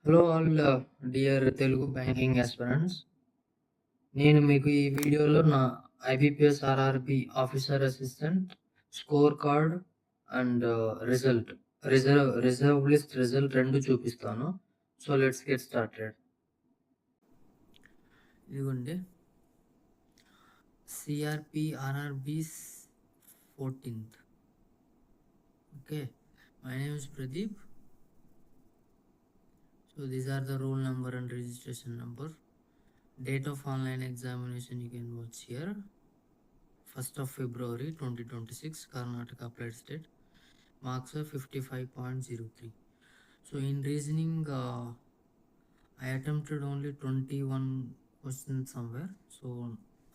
Hello all dear Telugu banking aspirants. నేను మీకు ఈ వీడియోలో నా IBPS RRB officer assistant score card and reserve list result రెండు చూపిస్తాను. So let's get started. ఇదిగోండి CRP RRBs 14th. Okay, my name is Pradeep. So these are the roll number and registration number. Date of online examination you can watch here. 1st of February 2026, Karnataka applied state. Marks are 55.03. So in reasoning, I attempted only 21 questions somewhere. So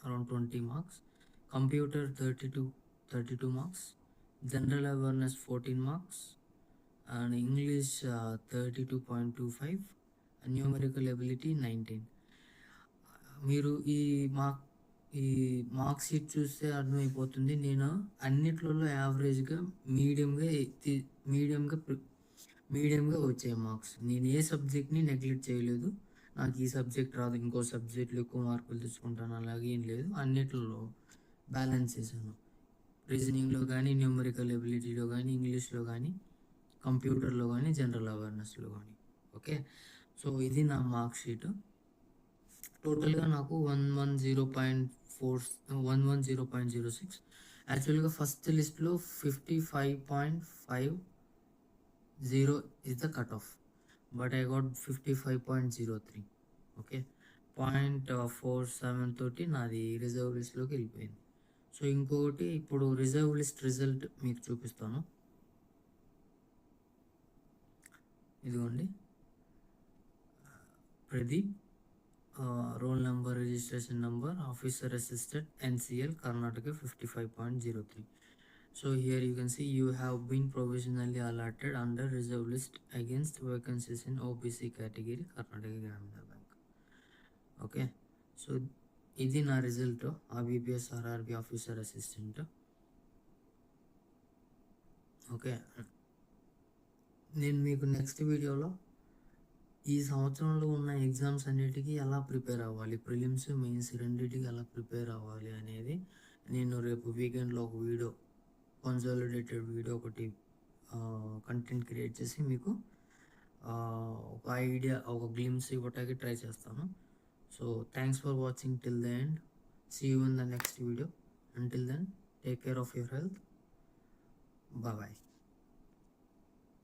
around 20 marks. Computer 32 marks. General awareness 14 marks. And English 32.25 and numerical ability 19. మీరు ఈ mark sheet చూస్తే అర్థమైపోతుంది. నేను అన్నిట్లలో యావరేజ్గా మీడియంగా వచ్చాయి marks. నేను ఏ సబ్జెక్ట్ని నెగ్లెక్ట్ చేయలేదు. నాకు ఈ సబ్జెక్ట్ రాదు, ఇంకో సబ్జెక్ట్లో ఎక్కువ మార్కులు తెచ్చుకుంటాను అలాగే ఏం లేదు. అన్నిట్లలో బ్యాలెన్స్ చేశాను. రీజనింగ్లో కానీ, న్యూమరికల్ ఎబిలిటీలో కానీ, ఇంగ్లీష్లో కానీ, కంప్యూటర్లో కానీ, జనరల్ అవేర్నెస్లో కానీ. ఓకే, సో ఇది నా మార్క్ షీట్. టోటల్గా నాకు 110.06. యాక్చువల్గా ఫస్ట్ లిస్ట్లో 55.50 is the cut off, but I got 55.03. Okay, 0.47 తోటి నాది రిజర్వ్ లిస్ట్లోకి వెళ్ళిపోయింది. సో ఇంకొకటి ఇప్పుడు రిజర్వ్ లిస్ట్ రిజల్ట్ మీకు చూపిస్తాను. ఇదిగోండి, Pradeep, roll number, registration number, officer assistant, NCL, Karnataka 55.03. So here you can see you have been provisionally allotted under reserve list against vacancies in OBC category, Karnataka Gramina Bank. Okay, so ఇది నా result IBPS RRB officer assistant. Okay, నేను మీకు next వీడియోలో ఈ సంవత్సరంలో ఉన్న exams అన్నిటికీ ఎలా ప్రిపేర్ అవ్వాలి, ప్రిలిమ్స్ మెయిన్స్ రెండింటికి ఎలా ప్రిపేర్ అవ్వాలి అనేది నేను రేపు వీకెండ్లో ఒక వీడియో, కన్సాలిడేటెడ్ వీడియో ఒకటి కంటెంట్ క్రియేట్ చేసి మీకు ఒక ఐడియా, ఒక గ్లిమ్స్ ఇవ్వటానికి ట్రై చేస్తాను. So thanks for watching till the end. See you in the next video. Until then, take care of your health. Bye.